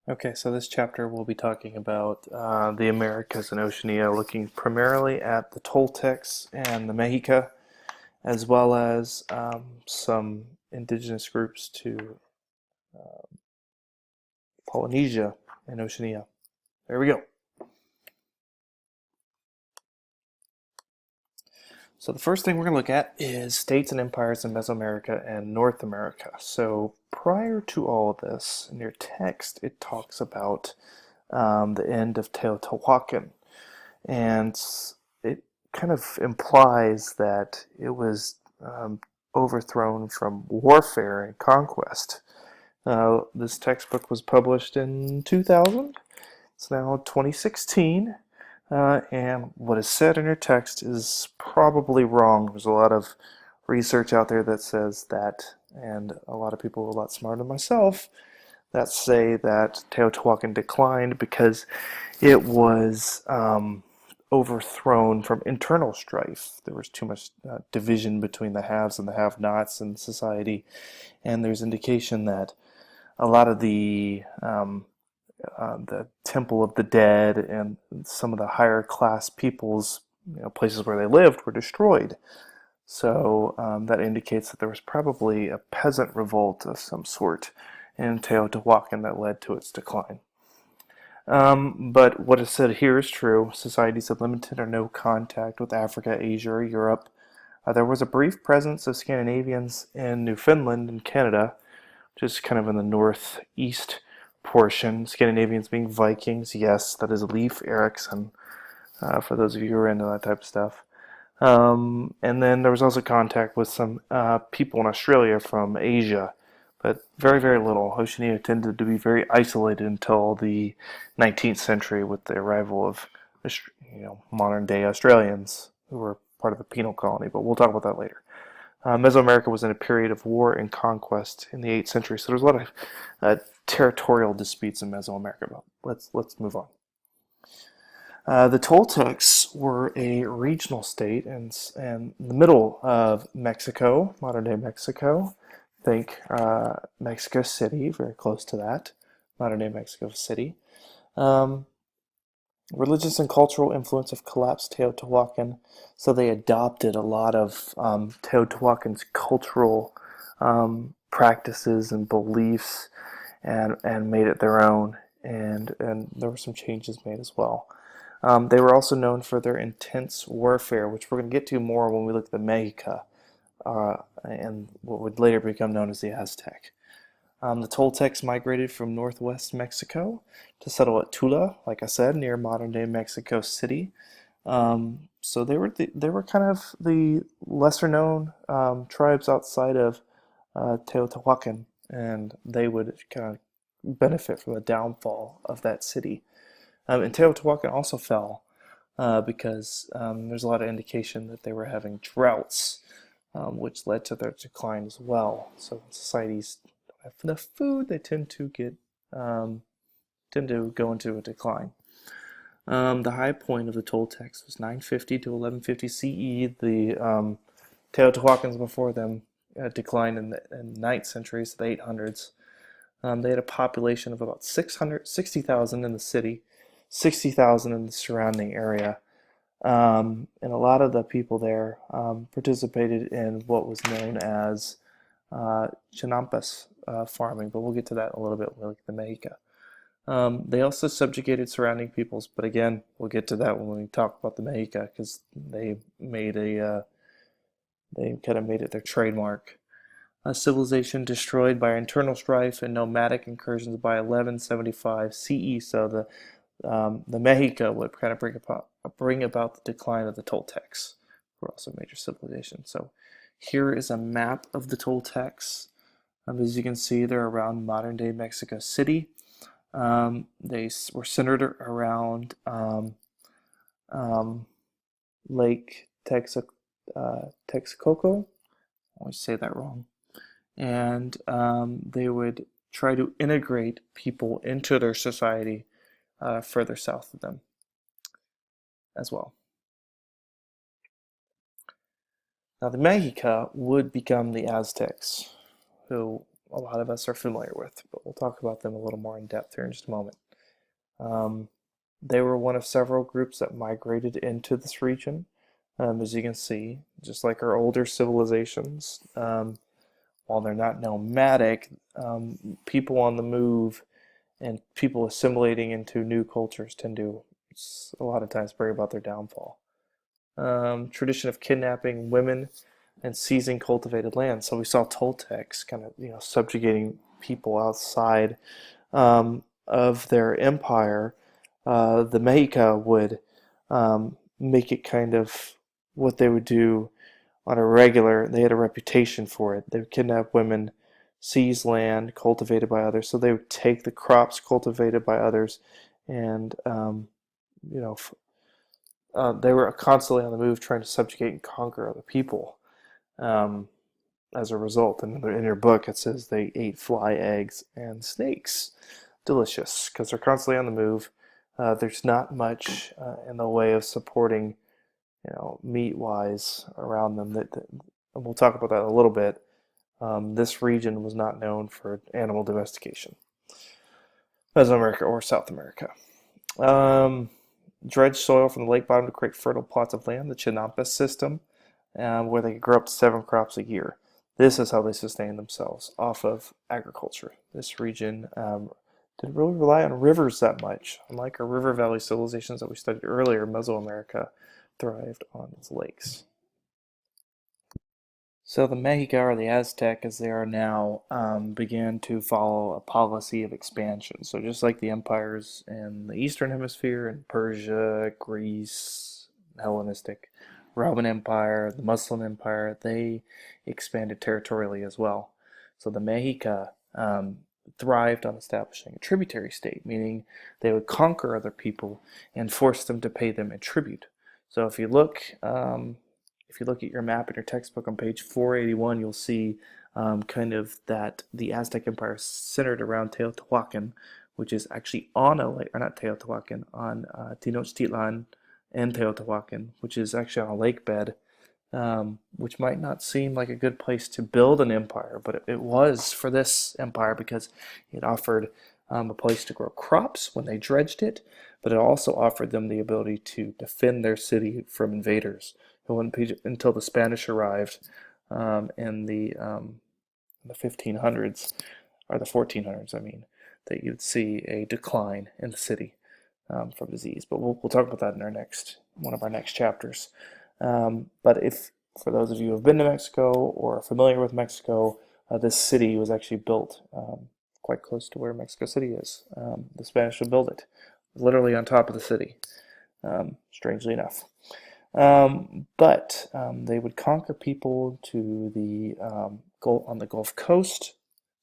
Okay, so this chapter we'll be talking about the Americas and Oceania, looking primarily at the Toltecs and the Mexica, as well as some indigenous groups to Polynesia and Oceania. There we go. So the first thing we're going to look at is states and empires in Mesoamerica and North America. So prior to all of this, in your text, it talks about the end of Teotihuacan. And it kind of implies that it was overthrown from warfare and conquest. This textbook was published in 2000. It's now 2016. And what is said in your text is probably wrong. There's a lot of research out there that says that, and a lot of people a lot smarter than myself that say that Teotihuacan declined because it was overthrown from internal strife. There was too much division between the haves and the have-nots in society, and there's indication that a lot of the Temple of the Dead and some of the higher class people's places where they lived were destroyed. So that indicates that there was probably a peasant revolt of some sort in Teotihuacan that led to its decline. But what is said here is true. Societies had limited or no contact with Africa, Asia, or Europe. There was a brief presence of Scandinavians in Newfoundland and Canada, just kind of in the northeast portion. Scandinavians being Vikings, yes, that is Leif Erikson, for those of you who are into that type of stuff. And then there was also contact with some people in Australia from Asia, but very, very little. Oceania tended to be very isolated until the 19th century with the arrival of modern-day Australians who were part of the penal colony, but we'll talk about that later. Mesoamerica was in a period of war and conquest in the 8th century, so there's a lot of territorial disputes in Mesoamerica. But let's move on. The Toltecs were a regional state in the middle of Mexico, modern-day Mexico. Think Mexico City, very close to that, modern-day Mexico City. Religious and cultural influence of collapsed Teotihuacan, so they adopted a lot of Teotihuacan's cultural practices and beliefs and made it their own, and there were some changes made as well. They were also known for their intense warfare, which we're going to get to more when we look at the Mexica, and what would later become known as the Aztec. The Toltecs migrated from northwest Mexico to settle at Tula, like I said, near modern-day Mexico City. So they were kind of the lesser-known tribes outside of Teotihuacan, and they would kind of benefit from the downfall of that city. And Teotihuacan also fell because there's a lot of indication that they were having droughts, which led to their decline as well. So when societies don't have enough food, they tend to go into a decline. The high point of the Toltecs was 950 to 1150 CE. The Teotihuacans before them declined in the 9th century, so the 800s. They had a population of about 660,000 in the city, 60,000 in the surrounding area. And a lot of the people there participated in what was known as CHINAMPAS farming, but we'll get to that in a little bit when we look at the Mexica. They also subjugated surrounding peoples, but again, we'll get to that when we talk about the Mexica, because they kind of made it their trademark. A civilization destroyed by internal strife and nomadic incursions by 1175 CE. So the Mexica would kind of bring about the decline of the Toltecs, who were also a major civilization. So here is a map of the Toltecs. As you can see, they're around modern-day Mexico City. They were centered around Lake Texcoco. I always say that wrong. And they would try to integrate people into their society further south of them as well. Now the Mexica would become the Aztecs, who a lot of us are familiar with, but we'll talk about them a little more in depth here in just a moment. Um, they were one of several groups that migrated into this region, as you can see, just like our older civilizations. While they're not nomadic, people on the move and people assimilating into new cultures tend to a lot of times bring about their downfall. Tradition of kidnapping women and seizing cultivated land. So we saw Toltecs kind of, subjugating people outside of their empire. The Mexica would make it kind of what they would do on a regular. They had a reputation for it. They would kidnap women, seize land cultivated by others. So they would take the crops cultivated by others, and you know, they were constantly on the move, trying to subjugate and conquer other people. Um, as a result, and in your book, it says they ate fly eggs and snakes. Delicious, because they're constantly on the move. There's not much in the way of supporting, meat-wise around them. And we'll talk about that in a little bit. This region was not known for animal domestication, Mesoamerica or South America. Dredged soil from the lake bottom to create fertile plots of land, the CHINAMPAS system, where they could grow up to 7 crops a year. This is how they sustained themselves, off of agriculture. This region didn't really rely on rivers that much. Unlike our river valley civilizations that we studied earlier, Mesoamerica thrived on its lakes. So the Mexica, or the Aztec as they are now, began to follow a policy of expansion. So just like the empires in the Eastern Hemisphere, in Persia, Greece, Hellenistic, Roman Empire, the Muslim Empire, they expanded territorially as well. So the Mexica thrived on establishing a tributary state, meaning they would conquer other people and force them to pay them in tribute. So if you look at your map in your textbook on page 481, you'll see kind of that the Aztec Empire is centered around Teotihuacan, which is actually on a lake, or not Teotihuacan, on Tenochtitlan and Teotihuacan, which is actually on a lake bed, which might not seem like a good place to build an empire, but it was for this empire because it offered a place to grow crops when they dredged it, but it also offered them the ability to defend their city from invaders. It wouldn't be until the Spanish arrived in the 1500s, or the 1400s, I mean, that you'd see a decline in the city from disease. But we'll talk about that in one of our next chapters. But if, for those of you who have been to Mexico or are familiar with Mexico, this city was actually built quite close to where Mexico City is. The Spanish would build it, literally on top of the city, strangely enough. But they would conquer people to the on the Gulf Coast,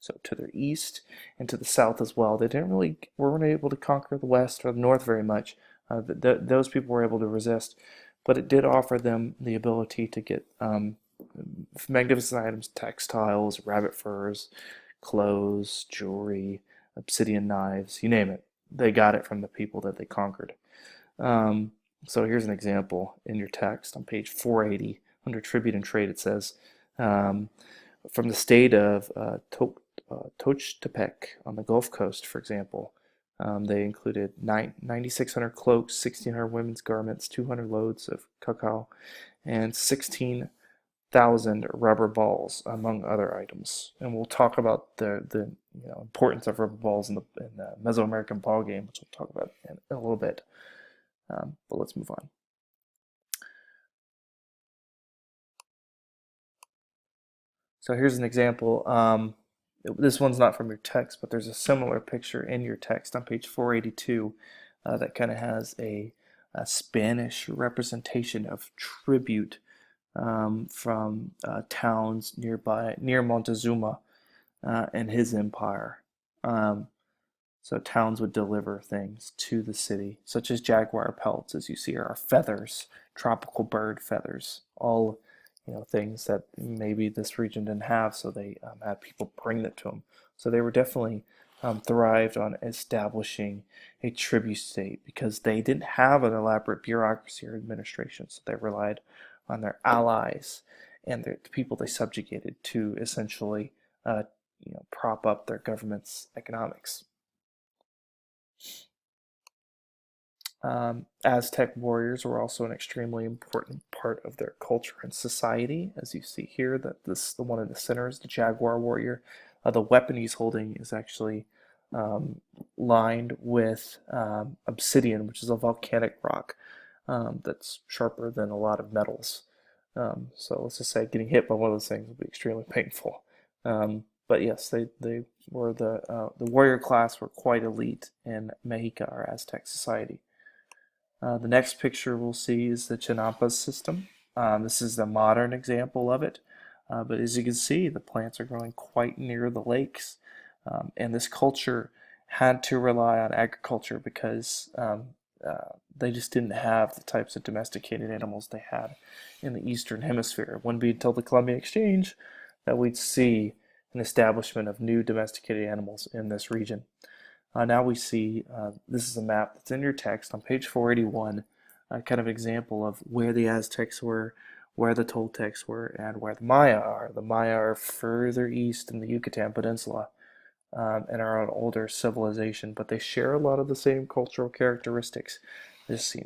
so to their east, and to the south as well. They weren't able to conquer the west or the north very much. Those people were able to resist, but it did offer them the ability to get magnificent items, textiles, rabbit furs, clothes, jewelry, obsidian knives, you name it. They got it from the people that they conquered. So here's an example in your text on page 480 under tribute and trade. It says, from the state of Tochtepec on the Gulf Coast, for example, they included 9,600 cloaks, 1,600 women's garments, 200 loads of cacao, and 16,000 rubber balls, among other items. And we'll talk about the importance of rubber balls in the Mesoamerican ball game, which we'll talk about in a little bit. But let's move on. So here's an example. This one's not from your text, but there's a similar picture in your text on page 482 that kind of has a Spanish representation of tribute from towns near Montezuma and his empire. So towns would deliver things to the city, such as jaguar pelts, as you see, are feathers, tropical bird feathers, all things that maybe this region didn't have, so they had people bring it to them. So they were definitely thrived on establishing a tribute state because they didn't have an elaborate bureaucracy or administration, so they relied on their allies and the people they subjugated to essentially prop up their government's economics. Aztec warriors were also an extremely important part of their culture and society, as you see here. That the one in the center is the jaguar warrior. The weapon he's holding is actually um, lined with obsidian, which is a volcanic rock that's sharper than a lot of metals. So let's just say getting hit by one of those things would be extremely painful. But yes, they were the warrior class were quite elite in Mexica, or Aztec society. The next picture we'll see is the CHINAMPAS system. This is the modern example of it, but as you can see, the plants are growing quite near the lakes, and this culture had to rely on agriculture because they just didn't have the types of domesticated animals they had in the Eastern Hemisphere. It wouldn't be until the Columbian Exchange that we'd see an establishment of new domesticated animals in this region. Now we see, this is a map that's in your text on page 481, kind of example of where the Aztecs were, where the Toltecs were, and where the Maya are. The Maya are further east in the Yucatan Peninsula and are an older civilization, but they share a lot of the same cultural characteristics. This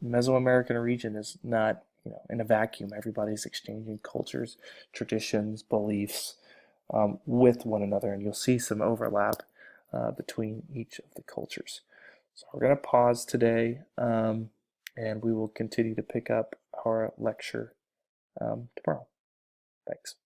Mesoamerican region is not, in a vacuum. Everybody's exchanging cultures, traditions, beliefs with one another, and you'll see some overlap between each of the cultures. So we're going to pause today, and we will continue to pick up our lecture tomorrow. Thanks.